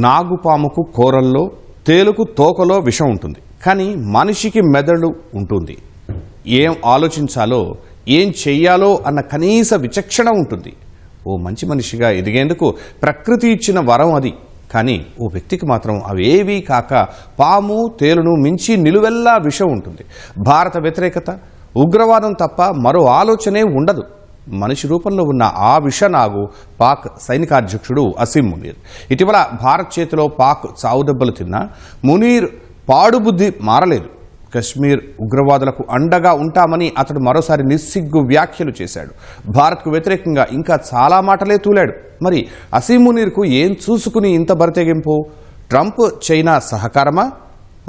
నాగుపాముకు కూరల్లో, తేలుకు తోకలో విషం ఉంటుంది. కానీ మనిషికి మెదడు ఉంటుంది. ఏం ఆలోచించాలో, ఏం చెయ్యాలో అన్న కనీస విచక్షణ ఉంటుంది. ఓ మంచి మనిషిగా ఎదిగేందుకు ప్రకృతి ఇచ్చిన వరం అది. కానీ ఓ వ్యక్తికి మాత్రం అవేవీ కాక పాము, తేలును మించి నిలువెల్లా విషం ఉంటుంది. భారత వ్యతిరేకత, ఉగ్రవాదం తప్ప మరో ఆలోచనే ఉండదు. మనిషి రూపంలో ఉన్న ఆ విషనాగు పాక్ సైనికాధ్యక్షుడు అసీం మునీర్. ఇటీవల భారత్ చేతిలో పాక్ చావుదెబ్బలు తిన్నా మునీర్ పాడుబుద్ధి మారలేదు. కశ్మీర్ ఉగ్రవాదులకు అండగా ఉంటామని అతడు మరోసారి నిస్సిగ్గు వ్యాఖ్యలు చేశాడు. భారత్కు వ్యతిరేకంగా ఇంకా చాలా మాటలే తూలాడు. మరి అసీం మునీర్కు ఏం చూసుకుని ఇంత బరితెగింపు? Trump China సహకారమా?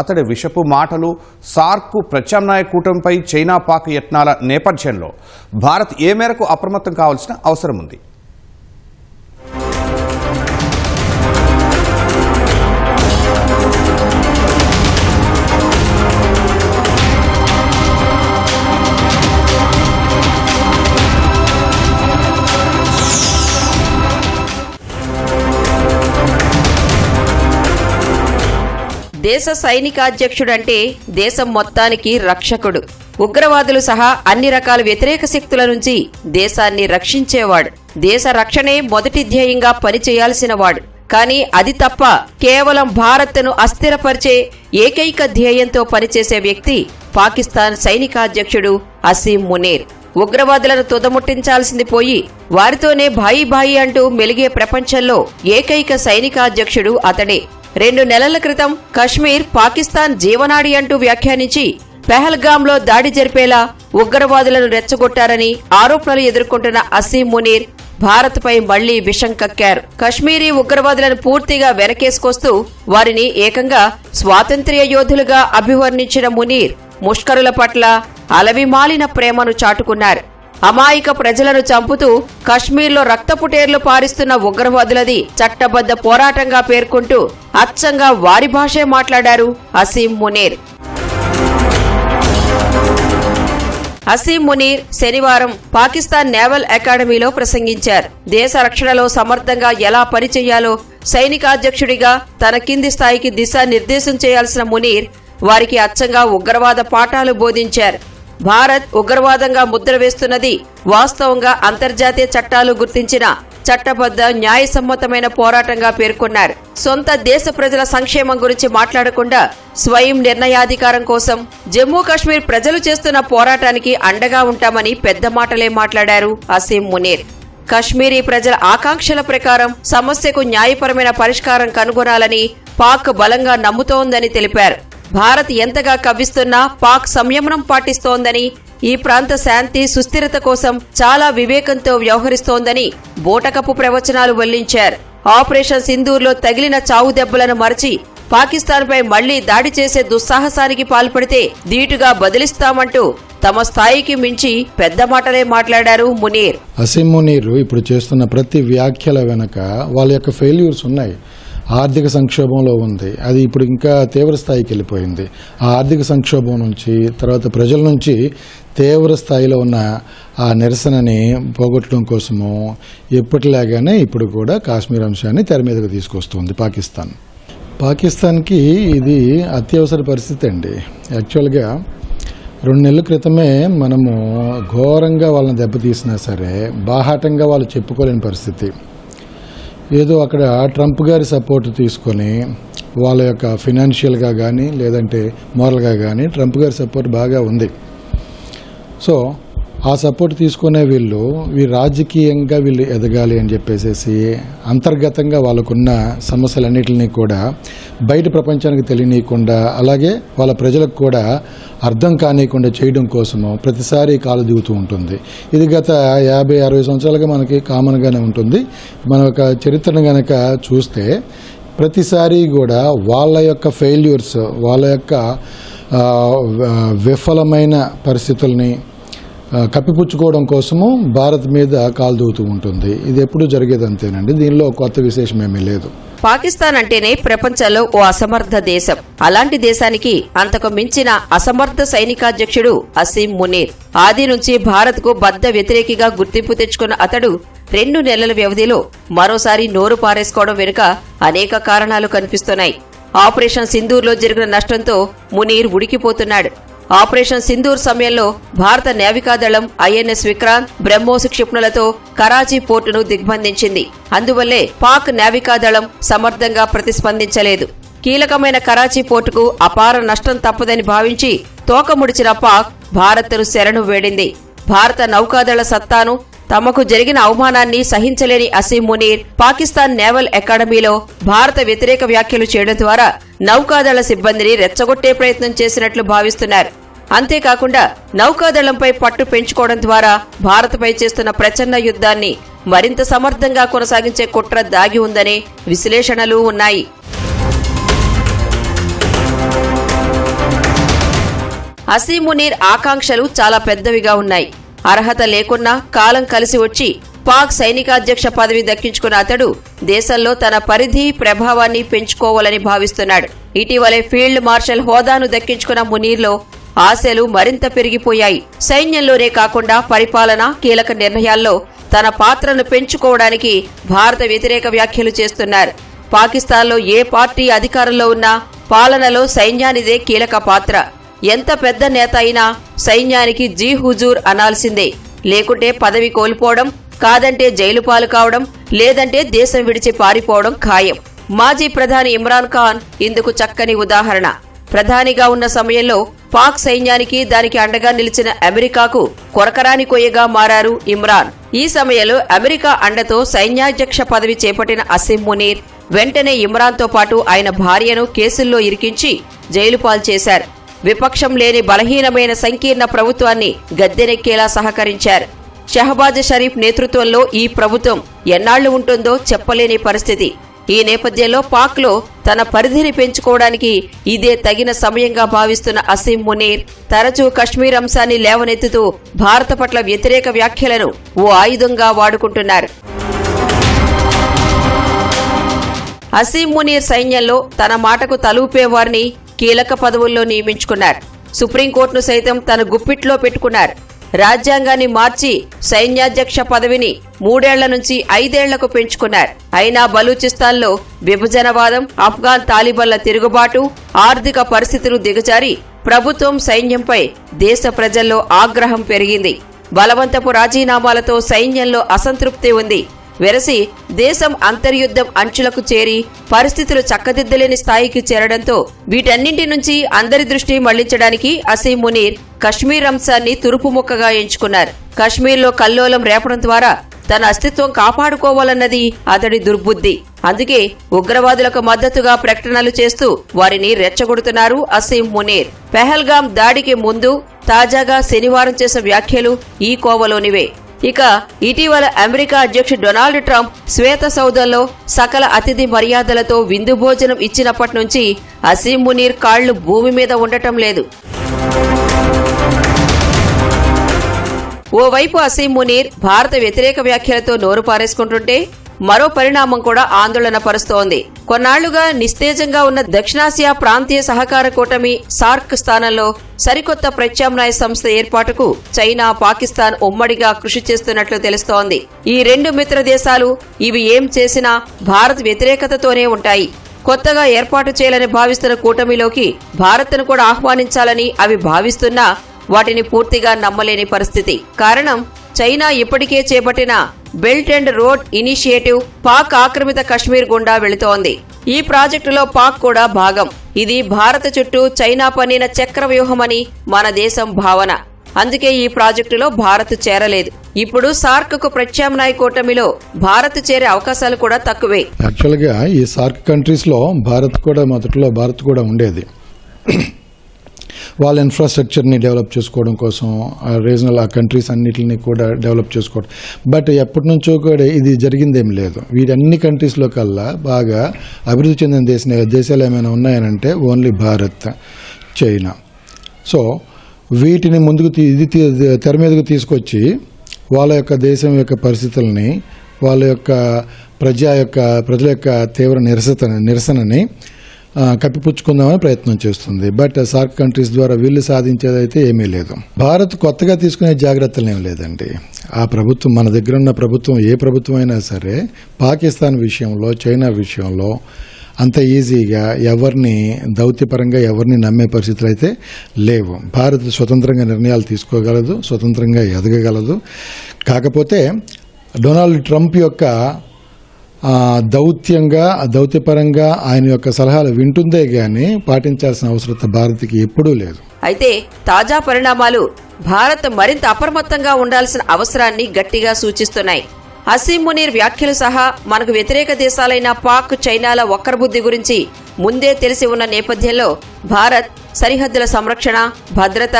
అతడి విషపు మాటలు, సార్క్ ప్రత్యామ్నాయ కూటమిపై చైనా పాక్ యత్నాల నేపథ్యంలో భారత్ ఏ మేరకు అప్రమత్తం కావాల్సిన అవసరం ఉంది? దేశ సైనికాధ్యక్షుడంటే దేశం మొత్తానికి రక్షకుడు. ఉగ్రవాదులు సహా అన్ని రకాల వ్యతిరేక శక్తుల నుంచి దేశాన్ని రక్షించేవాడు. దేశ రక్షణే మొదటి ధ్యేయంగా పనిచేయాల్సిన వాడు. కానీ అది తప్ప కేవలం భారత్ను అస్థిరపరిచే ఏకైక ధ్యేయంతో పనిచేసే వ్యక్తి పాకిస్తాన్ సైనికాధ్యక్షుడు అసీం మునీర్. ఉగ్రవాదులను తుదముట్టించాల్సింది పోయి వారితోనే భాయి భాయి అంటూ మెలిగే ప్రపంచంలో ఏకైక సైనికాధ్యక్షుడు అతడే. 2 నెలల క్రితం కశ్మీర్ పాకిస్తాన్ జీవనాడి అంటూ వ్యాఖ్యానించి పెహల్గాంలో దాడి జరిపేలా ఉగ్రవాదులను రెచ్చగొట్టారని ఆరోపణలు ఎదుర్కొంటున్న అసీం మునీర్ భారత్పై మళ్లీ విషం కక్కారు. కశ్మీరీ ఉగ్రవాదులను పూర్తిగా వెనకేసుకొస్తూ వారిని ఏకంగా స్వాతంత్ర్య యోధులుగా అభివర్ణించిన మునీర్ ముష్కరుల పట్ల అలవిమాలిన ప్రేమను చాటుకున్నారు. అమాయక ప్రజలను చంపుతూ కశ్మీర్లో రక్తపుటేర్లు పారిస్తున్న ఉగ్రవాదులది చట్టబద్ధ పోరాటంగా పేర్కొంటూ అచ్చంగా వారి భాషే మాట్లాడారు అసీం మునీర్. అసీం మునీర్ శనివారం పాకిస్తాన్ నేవల్ అకాడమీలో ప్రసంగించారు. దేశ రక్షణలో సమర్థంగా ఎలా పనిచేయాలో సైనికాధ్యక్షుడిగా తన కింది స్థాయికి దిశానిర్దేశం చేయాల్సిన మునీర్ వారికి అచ్చంగా ఉగ్రవాద పాఠాలు బోధించారు. భారత్ ఉగ్రవాదంగా ముద్ర వేస్తున్నది వాస్తవంగా అంతర్జాతీయ చట్టాలు గుర్తించిన చట్టబద్ధ న్యాయసమ్మతమైన పోరాటంగా పేర్కొన్నారు. సొంత దేశ ప్రజల సంక్షేమం గురించి మాట్లాడకుండా స్వయం నిర్ణయాధికారం కోసం జమ్మూ కాశ్మీర్ ప్రజలు చేస్తున్న పోరాటానికి అండగా ఉంటామని పెద్ద మాటలే మాట్లాడారు అసీం మునీర్. కశ్మీరీ ప్రజల ఆకాంక్షల ప్రకారం సమస్యకు న్యాయపరమైన పరిష్కారం కనుగొనాలని పాక్ బలంగా నమ్ముతోందని తెలిపారు. భారత్ ఎంతగా కవ్విస్తున్నా పాక్ సంయమనం పాటిస్తోందని, ఈ ప్రాంత శాంతి సుస్థిరత కోసం చాలా వివేకంతో వ్యవహరిస్తోందని బోటకపు ప్రవచనాలు వల్లించారు. ఆపరేషన్ సింధూర్లో తగిలిన చావు దెబ్బలను మరచి పాకిస్తాన్పై మళ్లీ దాడి చేసే దుస్సాహసానికి పాల్పడితే ధీటుగా బదిలిస్తామంటూ తమ స్థాయికి మించి పెద్ద మాటలే మాట్లాడారు మునీర్. అసీం మునీర్ ఇప్పుడు చేస్తున్న ప్రతి వ్యాఖ్యల వెనక వాళ్ళ యొక్క ఫెయిల్యూర్స్ ఉన్నాయి. ఆర్థిక సంక్షోభంలో ఉంది, అది ఇప్పుడు ఇంకా తీవ్ర స్థాయికి వెళ్ళిపోయింది. ఆ ఆర్థిక సంక్షోభం నుంచి తర్వాత ప్రజల నుంచి తీవ్ర స్థాయిలో ఉన్న ఆ నిరసనని పోగొట్టడం కోసము ఎప్పటిలాగానే ఇప్పుడు కూడా కాశ్మీర్ అంశాన్ని తెర మీదకు తీసుకొస్తుంది పాకిస్తాన్కి ఇది అత్యవసర పరిస్థితి అండి. యాక్చువల్గా 2 నెలల క్రితమే మనము ఘోరంగా వాళ్ళని దెబ్బతీసినా సరే బాహాటంగా వాళ్ళు చెప్పుకోలేని పరిస్థితి. ఏదో అక్కడ ట్రంప్ గారి సపోర్ట్ తీసుకొని వాళ్ళ యొక్క ఫినాన్షియల్గా కానీ లేదంటే మోరల్గా కానీ ట్రంప్ గారి సపోర్ట్ బాగా ఉంది. సో ఆ సపోర్ట్ తీసుకునే వీళ్ళు రాజకీయంగా వీళ్ళు ఎదగాలి అని చెప్పేసి అంతర్గతంగా వాళ్ళకున్న సమస్యలన్నింటినీ కూడా బయట ప్రపంచానికి తెలియనీయకుండా, అలాగే వాళ్ళ ప్రజలకు కూడా అర్థం కానియకుండా చేయడం కోసము ప్రతిసారి కాలు దిగుతూ ఉంటుంది. ఇది గత 50-60 సంవత్సరాలుగా మనకి కామన్గానే ఉంటుంది. మన యొక్క చరిత్రను కనుక చూస్తే ప్రతిసారి కూడా వాళ్ళ యొక్క ఫెయిల్యూర్స్, వాళ్ళ యొక్క విఫలమైన పరిస్థితుల్ని కప్పిపుచ్చుకోవడం కోసము భారత్ మీద కాలు దూగుతూ ఉంటుంది. ఇది ఎప్పుడు జరిగేది అంతేనండి, దీనిలో కొత్త విశేషం ఏమీ లేదు. పాకిస్తాన్ అంటేనే ప్రపంచంలో ఓ అసమర్థ దేశం. అలాంటి దేశానికి అంతకు మించిన అసమర్థ సైనికాధ్యక్షుడు అసీం మునీర్. ఆది నుంచి భారత్కు బద్ద వ్యతిరేకిగా గుర్తింపు తెచ్చుకున్న అతడు 2 నెలల వ్యవధిలో మరోసారి నోరు పారేసుకోవడం వెనుక అనేక కారణాలు కనిపిస్తున్నాయి. ఆపరేషన్ సింధూర్లో జరిగిన నష్టంతో మునీర్ ఉడికిపోతున్నాడు. ఆపరేషన్ సింధూర్ సమయంలో భారత నావికాదళం ఐఎన్ఎస్ విక్రాంత్, బ్రహ్మోస్ క్షిపణులతో కరాచీ పోర్టును దిగ్బంధించింది. అందువల్లే పాక్ నావికాదళం సమర్థంగా ప్రతిస్పందించలేదు. కీలకమైన కరాచీ పోర్టుకు అపార నష్టం తప్పదని భావించి తోకముడిచిన పాక్ భారత్ను శరణు వేడింది. భారత నౌకాదళ సత్తాను, తమకు జరిగిన అవమానాన్ని సహించలేని అసీం మునీర్ పాకిస్తాన్ నేవల్ అకాడమీలో భారత వ్యతిరేక వ్యాఖ్యలు చేయడం ద్వారా నౌకాదళ సిబ్బందిని రెచ్చగొట్టే ప్రయత్నం చేసినట్లు భావిస్తున్నారు. అంతేకాకుండా నౌకాదళంపై పట్టు పెంచుకోవడం ద్వారా భారత్పై చేస్తున్న ప్రచన్న యుద్ధాన్ని మరింత సమర్థంగా కొనసాగించే కుట్ర దాగి ఉందనే విశ్లేషణలు ఉన్నాయి. అసీం మునీర్ ఆకాంక్షలు చాలా పెద్దవిగా ఉన్నాయి. అర్హత లేకున్నా కాలం కలిసి వచ్చి పాక్ సైనికాధ్యక్ష పదవి దక్కించుకున్న అతడు దేశంలో తన పరిధి, ప్రభావాన్ని పెంచుకోవాలని భావిస్తున్నాడు. ఇటీవలే ఫీల్డ్ మార్షల్ హోదాను దక్కించుకున్న మునీర్లో ఆశలు మరింత పెరిగిపోయాయి. సైన్యంలోనే కాకుండా పరిపాలన, కీలక నిర్ణయాల్లో తన పాత్రను పెంచుకోవడానికి భారత వ్యతిరేక వ్యాఖ్యలు చేస్తున్నారు. పాకిస్తాన్లో ఏ పార్టీ అధికారంలో ఉన్నా పాలనలో సైన్యానిదే కీలక పాత్ర. ఎంత పెద్ద నేత అయినా సైన్యానికి జీ హుజూర్ అనాల్సిందే. లేకుంటే పదవి కోల్పోవడం, కాదంటే జైలు పాలు కావడం, లేదంటే దేశం విడిచి పారిపోవడం ఖాయం. మాజీ ప్రధాని ఇమ్రాన్ ఖాన్ ఇందుకు చక్కని ఉదాహరణ. ప్రధానిగా ఉన్న సమయంలో పాక్ సైన్యానికి, దానికి అండగా నిలిచిన అమెరికాకు కొరకరాని కొయ్యగా మారారు ఇమ్రాన్. ఈ సమయంలో అమెరికా అండతో సైన్యాధ్యక్ష పదవి చేపట్టిన అసీం మునీర్ వెంటనే ఇమ్రాన్తో పాటు ఆయన భార్యను కేసుల్లో ఇరికించి జైలు పాలు చేశారు. విపక్షం లేని బలహీనమైన సంకీర్ణ ప్రభుత్వాన్ని గద్దెనెక్కేలా సహకరించారు. షహబాజ్ షరీఫ్ నేతృత్వంలో ఈ ప్రభుత్వం ఎన్నాళ్లు ఉంటుందో చెప్పలేని పరిస్థితి. ఈ నేపథ్యంలో పాక్లో తన పరిధిని పెంచుకోవడానికి ఇదే తగిన సమయంగా భావిస్తున్న అసీం మునీర్ తరచూ కశ్మీర్ అంశాన్ని లేవనెత్తుతూ భారత పట్ల వ్యతిరేక వ్యాఖ్యలను ఓ ఆయుధంగా వాడుకుంటున్నారు. అసీం మునీర్ సైన్యంలో తన మాటకు తలూపేవారిని కీలక పదవుల్లో నియమించుకున్నారు. సుప్రీంకోర్టును సైతం తన గుప్పిట్లో పెట్టుకున్నారు. రాజ్యాంగాన్ని మార్చి సైన్యాధ్యక్ష పదవిని 3 ఏళ్ల నుంచి 5 ఏళ్లకు పెంచుకున్నారు. అయినా బలూచిస్తాన్లో విభజనవాదం, అఫ్ఘాన్ తాలిబన్ల తిరుగుబాటు, ఆర్థిక పరిస్థితులు దిగజారి ప్రభుత్వం, సైన్యంపై దేశ ప్రజల్లో ఆగ్రహం పెరిగింది. బలవంతపు రాజీనామాలతో సైన్యంలో అసంతృప్తి ఉంది. వెరసి దేశం అంతర్యుద్ధం అంచులకు చేరి పరిస్థితులు చక్కదిద్దలేని స్థాయికి చేరడంతో వీటన్నింటి నుంచి అందరి దృష్టి మళ్లించడానికి అసీం మునీర్ కశ్మీర్ అంశాన్ని తురుపుముక్కగా ఎంచుకున్నారు. కశ్మీర్లో కల్లోలం రేపడం ద్వారా తన అస్తిత్వం కాపాడుకోవాలన్నది అతడి దుర్బుద్ధి. అందుకే ఉగ్రవాదులకు మద్దతుగా ప్రకటనలు చేస్తూ వారిని రెచ్చగొడుతున్నారు అసీం మునీర్. పెహల్గాం దాడికి ముందు, తాజాగా శనివారం చేసిన వ్యాఖ్యలు ఈ కోవలోనివే. ఇక ఇటీవల అమెరికా అధ్యక్షుడు డొనాల్డ్ ట్రంప్ శ్వేత సౌధంలో సకల అతిథి మర్యాదలతో విందు భోజనం ఇచ్చినప్పటి నుంచి అసీం మునీర్ కాళ్లు భూమి మీద ఉండటం లేదు. ఓవైపు అసీం మునీర్ భారత వ్యతిరేక వ్యాఖ్యలతో నోరు పారేసుకుంటుంటే మరో పరిణామం కూడా ఆందోళన పరుస్తోంది. కొన్నాళ్లుగా నిస్తేజంగా ఉన్న దక్షిణాసియా ప్రాంతీయ సహకార కూటమి సార్క్ స్థానంలో సరికొత్త ప్రత్యామ్నాయ సంస్థ ఏర్పాటుకు చైనా, పాకిస్తాన్ ఉమ్మడిగా కృషి చేస్తున్నట్లు తెలుస్తోంది. ఈ 2 మిత్ర దేశాలు ఇవి ఏం చేసినా భారత్ వ్యతిరేకతతోనే ఉంటాయి. కొత్తగా ఏర్పాటు చేయాలని భావిస్తున్న కూటమిలోకి భారత్ను కూడా ఆహ్వానించాలని అవి భావిస్తున్నా వాటిని పూర్తిగా నమ్మలేని పరిస్థితి. కారణం చైనా ఇప్పటికే చేపట్టిన belt and road initiative Pak ఆక్రమిత కశ్మీర్ గుండా వెళుతోంది. ఈ ప్రాజెక్టులో పాక్ కూడా భాగం. ఇది భారత చుట్టూ చైనా పన్నిన చక్రవ్యూహమని మన దేశం భావన. అందుకే ఈ ప్రాజెక్టులో భారత్ చేరలేదు. ఇప్పుడు సార్క్ కు ప్రత్యామ్నాయ కూటమిలో భారత్ చేరే అవకాశాలు కూడా తక్కువే. యాక్చువల్గా ఈ సార్క్ కంట్రీస్ లో భారత్ కూడా ఉండేది. వాళ్ళ ఇన్ఫ్రాస్ట్రక్చర్ని డెవలప్ చేసుకోవడం కోసం రీజనల్ ఆ కంట్రీస్ అన్నిటిని కూడా డెవలప్ చేసుకోవడం. బట్ ఎప్పటి నుంచో కూడా ఇది జరిగిందేం లేదు. వీటన్ని కంట్రీస్లో కల్లా బాగా అభివృద్ధి చెందిన దేశాలు ఏమైనా ఉన్నాయనంటే ఓన్లీ భారత్, చైనా. సో వీటిని ముందుకు తెర మీదకు తీసుకొచ్చి వాళ్ళ యొక్క దేశం యొక్క పరిస్థితుల్ని వాళ్ళ యొక్క ప్రజల యొక్క తీవ్ర నిరసనని కప్పిపుచ్చుకుందామని ప్రయత్నం చేస్తుంది. బట్ సార్క్ కంట్రీస్ ద్వారా వీళ్ళు సాధించేదైతే ఏమీ లేదు. భారత్ కొత్తగా తీసుకునే జాగ్రత్తలు ఏం లేదండి. ఆ ప్రభుత్వం, మన దగ్గర ఉన్న ప్రభుత్వం, ఏ ప్రభుత్వం అయినా సరే పాకిస్తాన్ విషయంలో, చైనా విషయంలో అంత ఈజీగా ఎవరిని దౌత్యపరంగా ఎవరిని నమ్మే పరిస్థితులు అయితే లేవు. భారత్ స్వతంత్రంగా నిర్ణయాలు తీసుకోగలదు, స్వతంత్రంగా ఎదగగలదు. కాకపోతే డొనాల్డ్ ట్రంప్ యొక్క దౌత్యపరంగా ఆయన యొక్క సలహాలు వింటుందే గాని పాటించాల్సిన అవసరం భారత్కి ఎప్పుడూ లేదు. అయితే తాజా పరిణామాలు భారత్ మరింత అప్రమత్తంగా ఉండాల్సిన అవసరాన్ని గట్టిగా సూచిస్తున్నాయి. హసీం మునీర్ వ్యాఖ్యలు సహా మనకు వ్యతిరేక దేశాలైన పాక్, చైనాల వక్రబుద్ధి గురించి ముందే తెలిసి ఉన్న నేపథ్యంలో భారత్ సరిహద్దుల సంరక్షణ, భద్రత,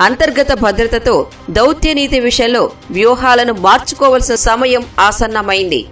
అంతర్గత భద్రతతో దౌత్య నీతి విషయంలో వ్యూహాలను మార్చుకోవాల్సిన సమయం ఆసన్నమైంది.